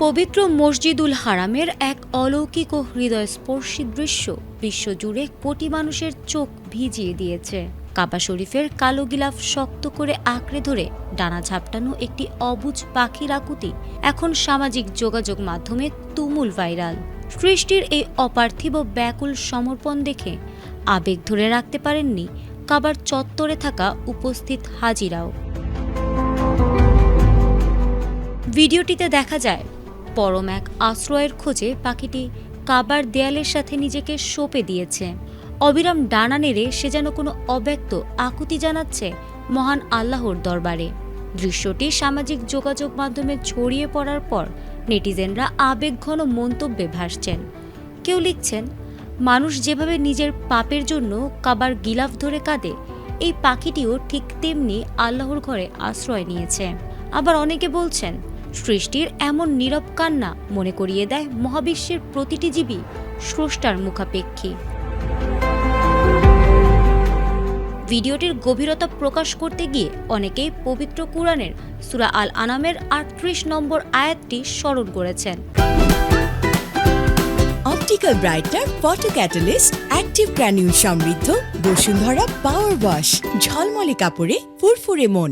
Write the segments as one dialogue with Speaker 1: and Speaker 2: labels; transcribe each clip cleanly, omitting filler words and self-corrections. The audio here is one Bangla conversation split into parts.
Speaker 1: পবিত্র মসজিদুল হারামের এক অলৌকিক ও হৃদয়স্পর্শী দৃশ্য বিশ্বজুড়ে কোটি মানুষের চোখ ভিজিয়ে দিয়েছে। কাবা শরীফের কালো গিলাফ শক্ত করে আঁকড়ে ধরে ডানা ঝাপটানো একটি অবুঝ পাখির আকুতি এখন সামাজিক যোগাযোগ মাধ্যমে তুমুল ভাইরাল। সৃষ্টির এই অপার্থিব ব্যাকুল সমর্পণ দেখে আবেগ ধরে রাখতে পারেননি কাবার চত্বরে থাকা উপস্থিত হাজিরাও। ভিডিওটিতে দেখা যায় পরম এক আশ্রয়ের খোঁজে পাখিটি কাবার দেয়ালের সাথে নিজেকে সঁপে দিয়েছে। অবিরাম ডানা নেড়ে সে যেন কোনো অব্যক্ত আকুতি জানাচ্ছে মহান আল্লাহর দরবারে। দৃশ্যটি সামাজিক যোগাযোগ মাধ্যমে ছড়িয়ে পড়ার পর নেটিজেনরা আবেগঘন মন্তব্যে ভাসছেন। কেউ লিখছেন, মানুষ যেভাবে নিজের পাপের জন্য কাবার গিলাফ ধরে কাঁদে, এই পাখিটিও ঠিক তেমনি আল্লাহর ঘরে আশ্রয় নিয়েছে। আবার অনেকে বলছেন, সৃষ্টির এমন নীরব কান্না মনে করিয়ে দেয় মহাবিশ্বের প্রতিটি জীবী স্রষ্টার মুখাপেক্ষী। ভিডিওটির গভীরতা প্রকাশ করতে গিয়ে অনেকেই পবিত্র কুরআনের সূরা আল আনামের ৩৮ নম্বর আয়াতটি স্মরণ করেছেন।
Speaker 2: Optical brighter photo catalyst active granule সমৃদ্ধ বসুন্ধরা পাওয়ার ওয়াশ, ঝলমলে কাপড়ে ফুরফুরে মন।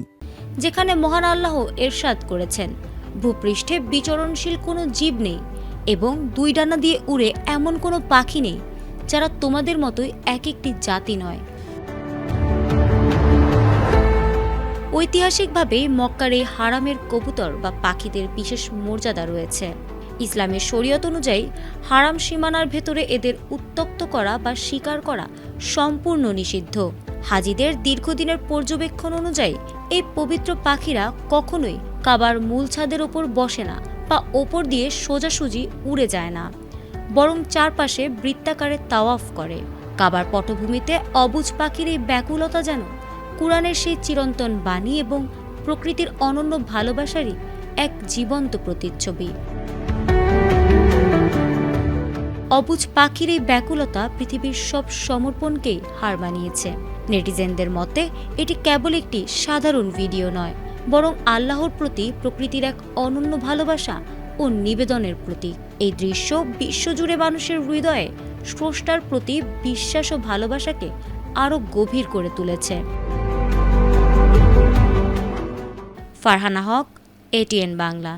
Speaker 1: যেখানে মহান আল্লাহ এরশাদ করেছেন, ভূপৃষ্ঠে বিচরণশীল কোনো জীব নেই এবং দুই ডানা দিয়ে উড়ে এমন কোনো পাখি নেই যারা তোমাদের মতোই এক একটি জাতি নয়। ঐতিহাসিকভাবে মক্কার এই হারামের কবুতর বা পাখিদের বিশেষ মর্যাদা রয়েছে। ইসলামের শরীয়ত অনুযায়ী হারাম সীমানার ভেতরে এদের উত্ত্যক্ত করা বা শিকার করা সম্পূর্ণ নিষিদ্ধ। হাজিদের দীর্ঘদিনের পর্যবেক্ষণ অনুযায়ী এই পবিত্র পাখিরা কখনোই কাবার মূল ছাদের ওপর বসে না বা ওপর দিয়ে সোজাসুজি উড়ে যায় না, বরং চারপাশে বৃত্তাকারে তাওয়াফ করে। কাবার পটভূমিতে অবুঝ পাখির এই ব্যাকুলতা যেন কুরআনের সেই চিরন্তন বাণী এবং প্রকৃতির অনন্য ভালোবাসারই এক জীবন্ত প্রতিচ্ছবি। অবুঝ পাখির এই ব্যাকুলতা পৃথিবীর সব সমর্পণকেই হার মানিয়েছে। নেটিজেনদের মতে এটি কেবল একটি সাধারণ ভিডিও নয়, বরং আল্লাহর প্রতি প্রকৃতির এক অনন্য ভালোবাসা ও নিবেদনের প্রতীক। এই দৃশ্য বিশ্বজুড়ে মানুষের হৃদয়ে স্রষ্টার প্রতি বিশ্বাস ও ভালোবাসাকে আরও গভীর করে তুলেছে। ফারহানা হক, ATN বাংলা।